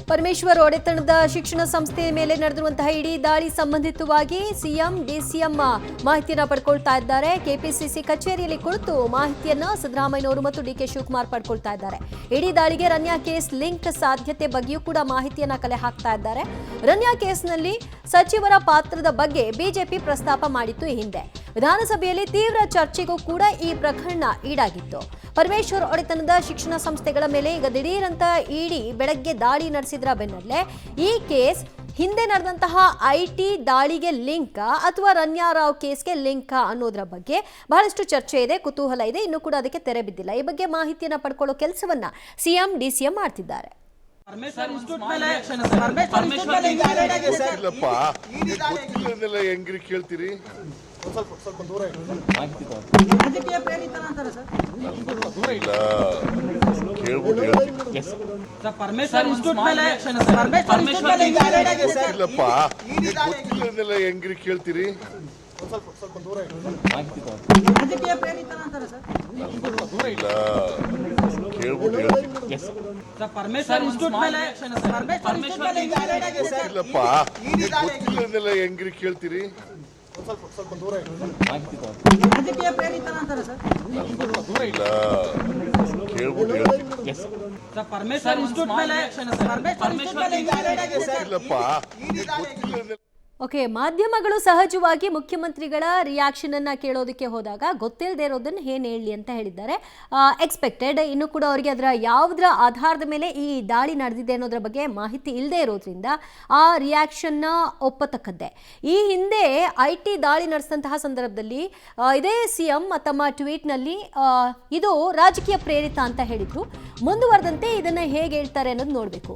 ಪರಮೇಶ್ವರ್ ಒಡೆತನದ ಶಿಕ್ಷಣ ಸಂಸ್ಥೆಯ ಮೇಲೆ ನಡೆದಿರುವಂತಹ ಇಡೀ ದಾಳಿ ಸಂಬಂಧಿತವಾಗಿ ಸಿಎಂ ಡಿಸಿಎಂ ಮಾಹಿತಿಯನ್ನು ಪಡ್ಕೊಳ್ತಾ ಇದ್ದಾರೆ. ಕೆಪಿಸಿಸಿ ಕಚೇರಿಯಲ್ಲಿ ಕುಳಿತು ಮಾಹಿತಿಯನ್ನ ಸಿದ್ದರಾಮಯ್ಯನವರು ಮತ್ತು ಡಿಕೆ ಶಿವಕುಮಾರ್ ಪಡ್ಕೊಳ್ತಾ ಇದ್ದಾರೆ. ಇಡೀ ದಾಳಿಗೆ ರನ್ಯಾ ಕೇಸ್ ಲಿಂಕ್ ಸಾಧ್ಯತೆ ಬಗ್ಗೆಯೂ ಕೂಡ ಮಾಹಿತಿಯನ್ನ ಕಲೆ ಹಾಕ್ತಾ ಇದ್ದಾರೆ. ರನ್ಯಾ ಕೇಸ್ನಲ್ಲಿ ಸಚಿವರ ಪಾತ್ರದ ಬಗ್ಗೆ ಬಿಜೆಪಿ ಪ್ರಸ್ತಾಪ ಮಾಡಿತ್ತು ಈ ಹಿಂದೆ. ವಿಧಾನಸಭೆಯಲ್ಲಿ ತೀವ್ರ ಚರ್ಚೆಗೂ ಕೂಡ ಈ ಪ್ರಕರಣ ಈಡಾಗಿತ್ತು. ಪರಮೇಶ್ವರ್ ಒಡೆತನದ ಶಿಕ್ಷಣ ಸಂಸ್ಥೆಗಳ ಮೇಲೆ ಈಗ ದಿಢೀರಂತ ಇಡಿ ಬೆಳಗ್ಗೆ ದಾಳಿ ನಡೆಸಿದ್ರ ಬೆನ್ನಲ್ಲೇ ಈ ಕೇಸ್ ಹಿಂದೆ ನಡೆದಂತಹ ಐಟಿ ದಾಳಿಗೆ ಲಿಂಕ್ ಅಥವಾ ರನ್ಯಾ ರಾವ್ ಕೇಸ್ಗೆ ಲಿಂಕ್ ಅನ್ನೋದ್ರ ಬಗ್ಗೆ ಬಹಳಷ್ಟು ಚರ್ಚೆ ಇದೆ, ಕುತೂಹಲ ಇದೆ. ಇನ್ನೂ ಕೂಡ ಅದಕ್ಕೆ ತೆರೆ ಬಿದ್ದಿಲ್ಲ. ಈ ಬಗ್ಗೆ ಮಾಹಿತಿಯನ್ನ ಪಡ್ಕೊಳ್ಳೋ ಕೆಲಸವನ್ನ ಸಿಎಂ ಡಿಸಿಎಂ ಮಾಡ್ತಿದ್ದಾರೆ. ಕೇಳ್ತೀರಿ ಸ್ವಲ್ಪ ದೂರ ಹೆಂಗ್ರಿ ಕೇಳ್ತೀರಿ ಸ್ವಲ್ಪ ದೂರ ಹೆಂಗ್ರಿ ಕೇಳ್ತೀರಿ ಸ್ವಲ್ಪ ದೂರ ಓಕೆ, ಮಾಧ್ಯಮಗಳು ಸಹಜವಾಗಿ ಮುಖ್ಯಮಂತ್ರಿಗಳ ರಿಯಾಕ್ಷನ್ ಅನ್ನ ಕೇಳೋದಕ್ಕೆ ಹೋದಾಗ ಗೊತ್ತಿಲ್ಲದೆ ಇರೋದನ್ನ ಏನ್ ಹೇಳಲಿ ಅಂತ ಹೇಳಿದ್ದಾರೆ. ಎಕ್ಸ್ಪೆಕ್ಟೆಡ್. ಇನ್ನು ಕೂಡ ಅವರಿಗೆ ಅದರ ಯಾವುದರ ಆಧಾರದ ಮೇಲೆ ಈ ದಾಳಿ ನಡೆದಿದೆ ಅನ್ನೋದ್ರ ಬಗ್ಗೆ ಮಾಹಿತಿ ಇಲ್ಲದೆ ಇರೋದ್ರಿಂದ ಆ ರಿಯಾಕ್ಷನ್ನ ಒಪ್ಪತಕ್ಕದ್ದೇ. ಈ ಹಿಂದೆ ಐಟಿ ದಾಳಿ ನಡೆಸಿದಂತಹ ಸಂದರ್ಭದಲ್ಲಿ ಇದೇ ಸಿಎಂ ತಮ್ಮ ಟ್ವೀಟ್ನಲ್ಲಿ ಇದು ರಾಜಕೀಯ ಪ್ರೇರಿತ ಅಂತ ಹೇಳಿದ್ರು. ಮುಂದುವರೆದಂತೆ ಇದನ್ನ ಹೇಗೆ ಹೇಳ್ತಾರೆ ಅನ್ನೋದು ನೋಡಬೇಕು.